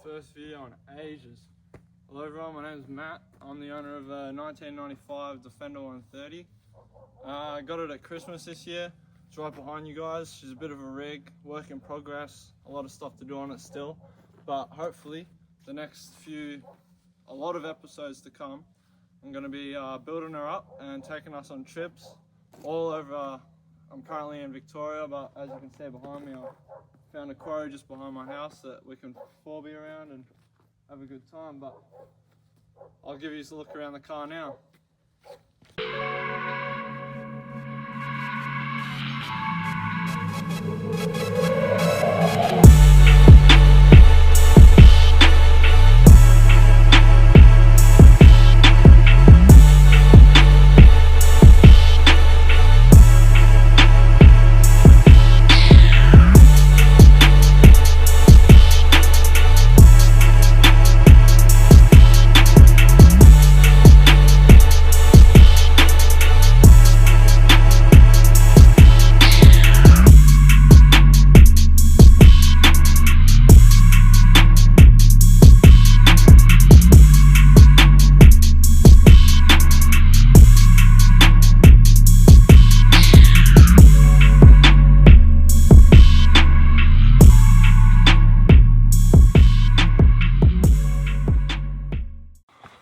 first video in ages. Hello everyone, my name is Matt. I'm the owner of a 1995 Defender 130. I got it at Christmas this year. It's right behind you guys. She's a bit of a rig, work in progress, a lot of stuff to do on it still. But hopefully the next a lot of episodes to come, I'm going to be building her up and taking us on trips all over. I'm currently in Victoria, but as you can see behind me, I found a quarry just behind my house that we can 4B around and have a good time. But I'll give you a look around the car now.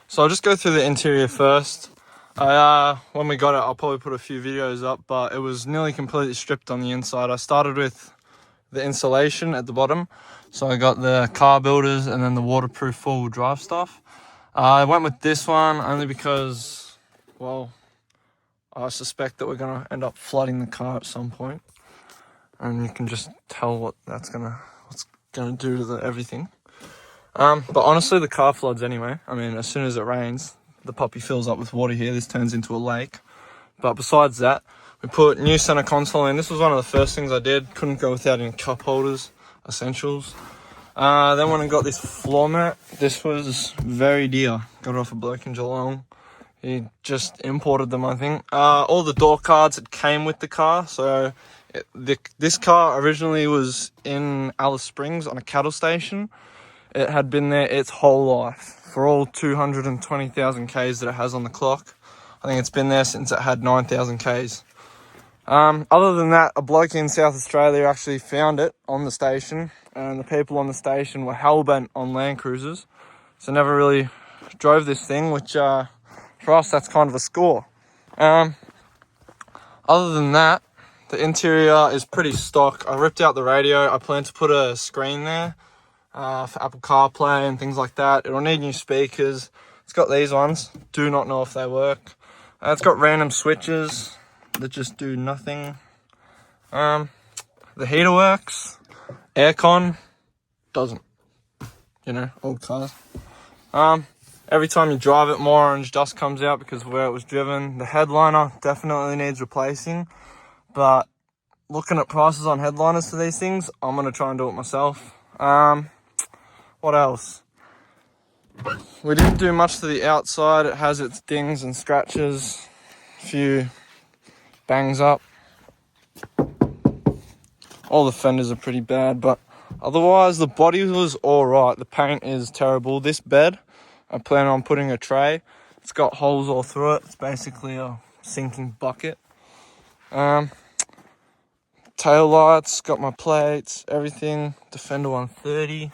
So I'll just go through the interior first. When we got it, I'll probably put a few videos up, but it was nearly completely stripped on the inside. I started with the insulation at the bottom. So I got the car builders and then the waterproof four-wheel drive stuff. I went with this one only because, well, I suspect that we're gonna end up flooding the car at some point. And you can just tell what's gonna do to everything. But honestly, the car floods anyway. I mean, as soon as it rains, the puppy fills up with water here. This turns into a lake. But besides that, we put new center console in. This was one of the first things I did. Couldn't go without any cup holders, essentials. Then when I got this floor mat, this was very dear. Got it off a bloke in Geelong. He just imported them, I think. All the door cards, it came with the car. So this car originally was in Alice Springs on a cattle station. It had been there its whole life, for all 220,000 Ks that it has on the clock. I think it's been there since it had 9,000 Ks. Other than that, a bloke in South Australia actually found it on the station, and the people on the station were hell-bent on Land Cruisers, so never really drove this thing, which for us, that's kind of a score. Other than that, the interior is pretty stock. I ripped out the radio. I plan to put a screen there. For Apple CarPlay and things like that. It'll need new speakers. It's got these ones. Do not know if they work. It's got random switches that just do nothing. The heater works. Aircon doesn't. You know, old cars. Every time you drive it, more orange dust comes out because of where it was driven. The headliner definitely needs replacing. But looking at prices on headliners for these things, I'm going to try and do it myself. What else? We didn't do much to the outside. It has its dings and scratches, a few bangs up. All the fenders are pretty bad, but otherwise the body was alright. The paint is terrible. This bed, I plan on putting a tray. It's got holes all through it. It's basically a sinking bucket. Tail lights, got my plates, everything. Defender 130.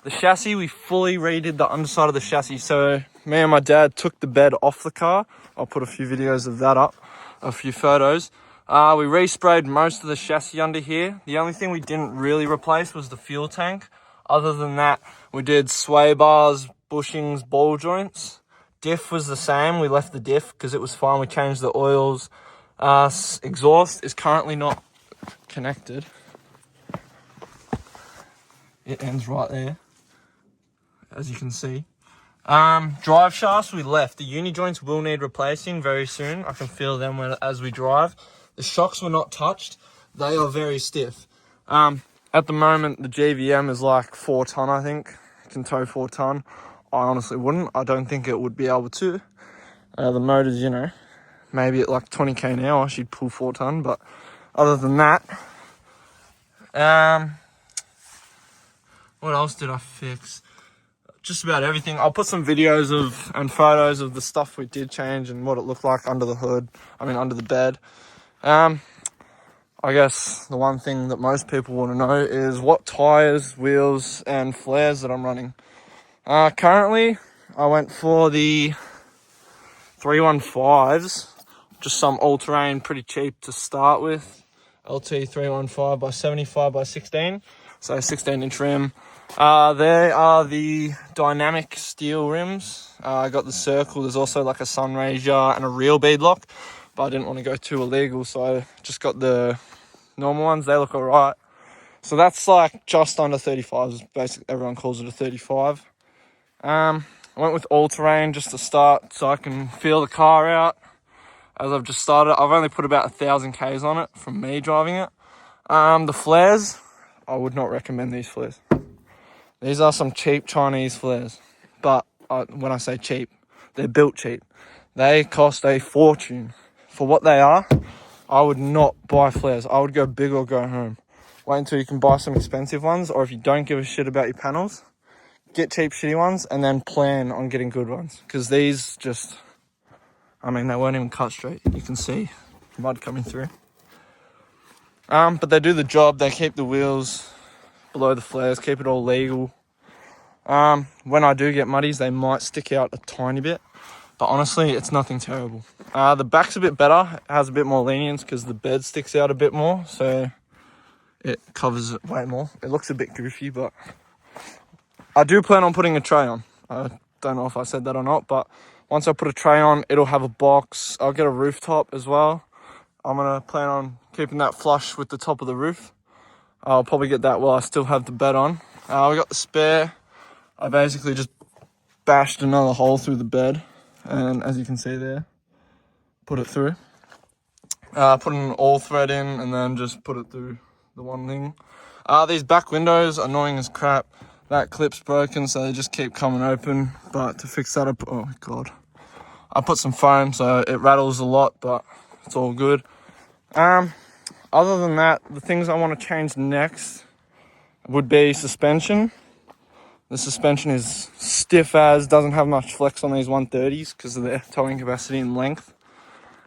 The chassis, we fully redid the underside of the chassis. So me and my dad took the bed off the car. I'll put a few videos of that up, a few photos. We resprayed most of the chassis under here. The only thing we didn't really replace was the fuel tank. Other than that, we did sway bars, bushings, ball joints. Diff was the same. We left the diff because it was fine. We changed the oils. Exhaust is currently not connected. It ends right there, as you can see. Drive shafts we left. The uni joints will need replacing very soon. I can feel them as we drive. The shocks were not touched. They are very stiff. At the moment, the GVM is like 4 ton, I think. It can tow 4 ton. I honestly wouldn't. I don't think it would be able to. The motor's, you know, maybe at like 20k an hour, she'd pull 4 ton. But other than that, what else did I fix? just about everything. I'll put some videos of and photos of the stuff we did change and what it looked like under the hood. Under the bed. I guess the one thing that most people want to know is what tires, wheels, and flares that I'm running. Currently, I went for the 315s, just some all-terrain, pretty cheap to start with. LT 315 by 75 by 16, so 16-inch rim. They are the dynamic steel rims. I got the circle. There's also like a Sunraysia and a real bead lock, but I didn't want to go too illegal, so I just got the normal ones. They look alright. So that's like just under 35s. Basically, everyone calls it a 35. I went with all-terrain just to start so I can feel the car out. As I've just started, I've only put about 1,000 Ks on it from me driving it. The flares, I would not recommend these flares. These are some cheap Chinese flares. But when I say cheap, they're built cheap. They cost a fortune. For what they are, I would not buy flares. I would go big or go home. Wait until you can buy some expensive ones, or if you don't give a shit about your panels, get cheap shitty ones and then plan on getting good ones. Because these just, they weren't even cut straight. You can see mud coming through. But they do the job. They keep the wheels below the flares, keep it all legal. When I do get muddies, they might stick out a tiny bit. But honestly, it's nothing terrible. The back's a bit better. It has a bit more lenience because the bed sticks out a bit more. So it covers it way more. It looks a bit goofy, but I do plan on putting a tray on. I don't know if I said that or not, but once I put a tray on, it'll have a box. I'll get a rooftop as well. I'm going to plan on keeping that flush with the top of the roof. I'll probably get that while I still have the bed on. We got the spare. I basically just bashed another hole through the bed. And as you can see there, put it through. Put an all thread in and then just put it through the one thing. These back windows, annoying as crap. That clip's broken, so they just keep coming open. But to fix that up, oh god. I put some foam, so it rattles a lot, but it's all good. Other than that, the things I want to change next would be suspension. The suspension is stiff as, doesn't have much flex on these 130s because of their towing capacity and length,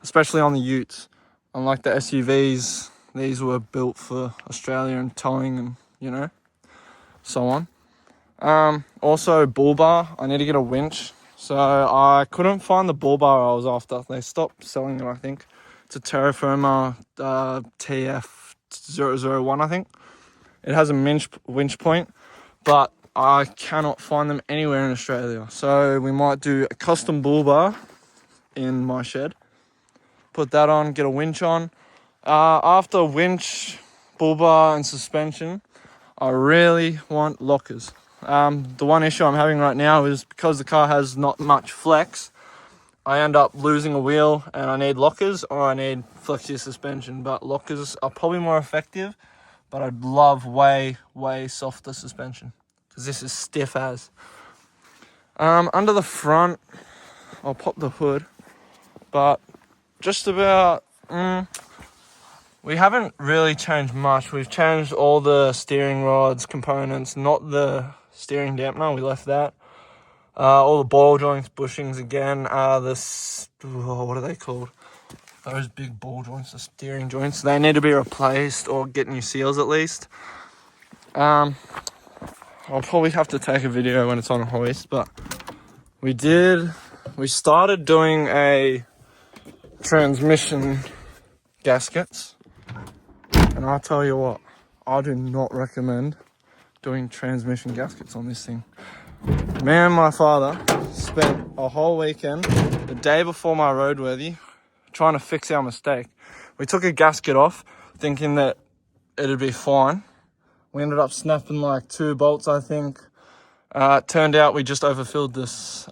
especially on the utes. Unlike the SUVs, these were built for Australia and towing and, so on. Also, bull bar. I need to get a winch. So I couldn't find the bull bar I was after. They stopped selling it, I think. It's a Terra Firma TF001, I think. It has a winch point, but I cannot find them anywhere in Australia. So we might do a custom bull bar in my shed. Put that on, get a winch on. After winch, bull bar and suspension, I really want lockers. The one issue I'm having right now is because the car has not much flex, I end up losing a wheel and I need lockers or I need flexi suspension. But lockers are probably more effective, but I'd love way, way softer suspension because this is stiff as. Under the front, I'll pop the hood, but just about, we haven't really changed much. We've changed all the steering rods, components, not the steering dampener, we left that. All the ball joints, bushings again, what are they called? Those big ball joints, the steering joints, they need to be replaced or get new seals at least. I'll probably have to take a video when it's on a hoist, but we started doing a transmission gaskets, and I'll tell you what, I do not recommend doing transmission gaskets on this thing. Me and my father spent a whole weekend, the day before my roadworthy, trying to fix our mistake. We took a gasket off, thinking that it'd be fine. We ended up snapping like 2 bolts, I think. It turned out we just overfilled this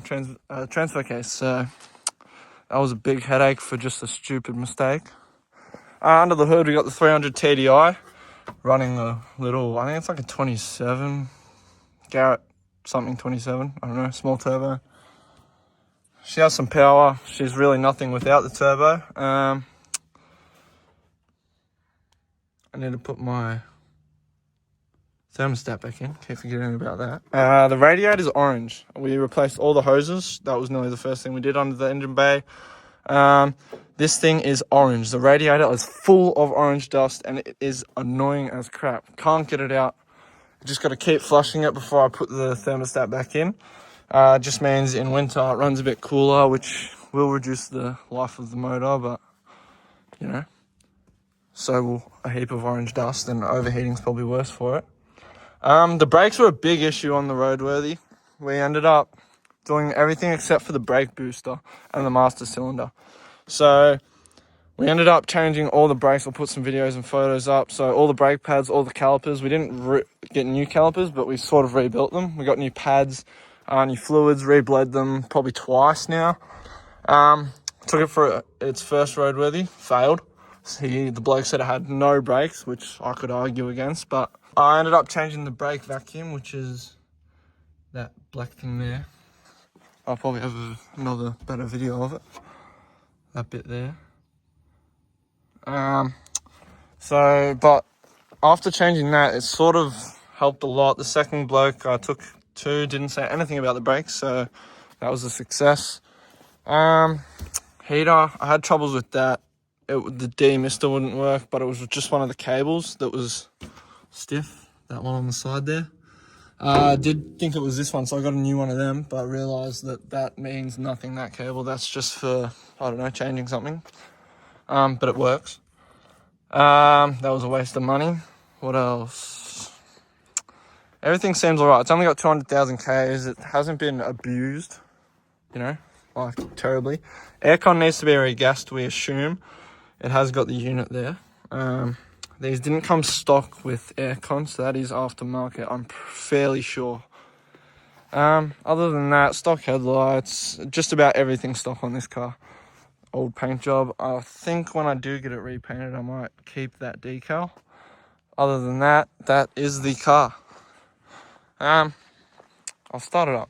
transfer case, so that was a big headache for just a stupid mistake. Under the hood, we got the 300 TDI, running a little, I think it's like a 27, Garrett something 27, I don't know, small turbo. She has some power. She's really nothing without the turbo. I need to put my thermostat back in. Keep forgetting about that. The radiator's orange. We replaced all the hoses. That was nearly the first thing we did under the engine bay. This thing is orange. The radiator is full of orange dust and it is annoying as crap. Can't get it out. Just got to keep flushing it before I put the thermostat back in. Just means in winter it runs a bit cooler, which will reduce the life of the motor, but you know, so will a heap of orange dust, and overheating's probably worse for it. The brakes were a big issue on the roadworthy. We ended up doing everything except for the brake booster and the master cylinder. So we ended up changing all the brakes. I'll put some videos and photos up. So all the brake pads, all the calipers. We didn't get new calipers, but we sort of rebuilt them. We got new pads, new fluids, rebled them probably twice now. Took it for its first roadworthy, failed. The bloke said it had no brakes, which I could argue against, but I ended up changing the brake vacuum, which is that black thing there. I'll probably have another better video of it. That bit there. But after changing that, it sort of helped a lot. The second bloke I took to didn't say anything about the brakes, so that was a success. Heater, I had troubles with that. The demister wouldn't work, but it was just one of the cables that was stiff, that one on the side there. I did think it was this one, so I got a new one of them, but I realised that means nothing, that cable. That's just for, I don't know, changing something. But it works. That was a waste of money. What else? Everything seems alright. It's only got 200,000 Ks. It hasn't been abused, you know, like terribly. Aircon needs to be regassed, we assume. It has got the unit there. These didn't come stock with aircon, so that is aftermarket, I'm fairly sure. Other than that, stock headlights, just about everything stock on this car. Old paint job. I think when I do get it repainted, I might keep that decal. Other than that, that is the car. I'll start it up.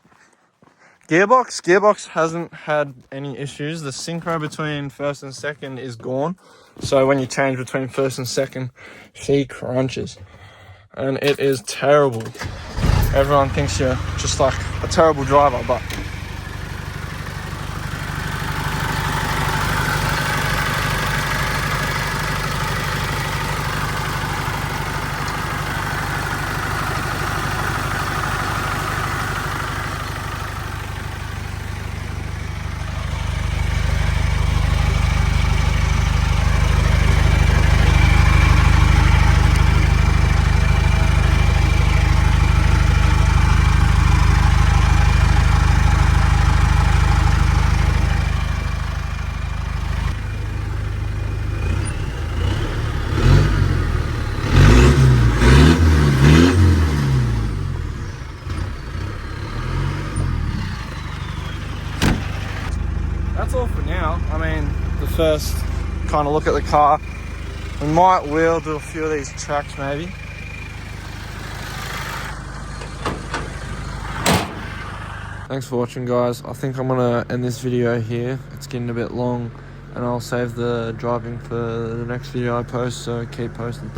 Gearbox hasn't had any issues. The synchro between first and second is gone. So when you change between first and second, she crunches. And it is terrible. Everyone thinks you're just like a terrible driver, but that's all for now. I mean, the first kind of look at the car. We might wheel, do a few of these tracks maybe. Thanks for watching, guys. I think I'm gonna end this video here. It's getting a bit long, and I'll save the driving for the next video I post, so keep posting.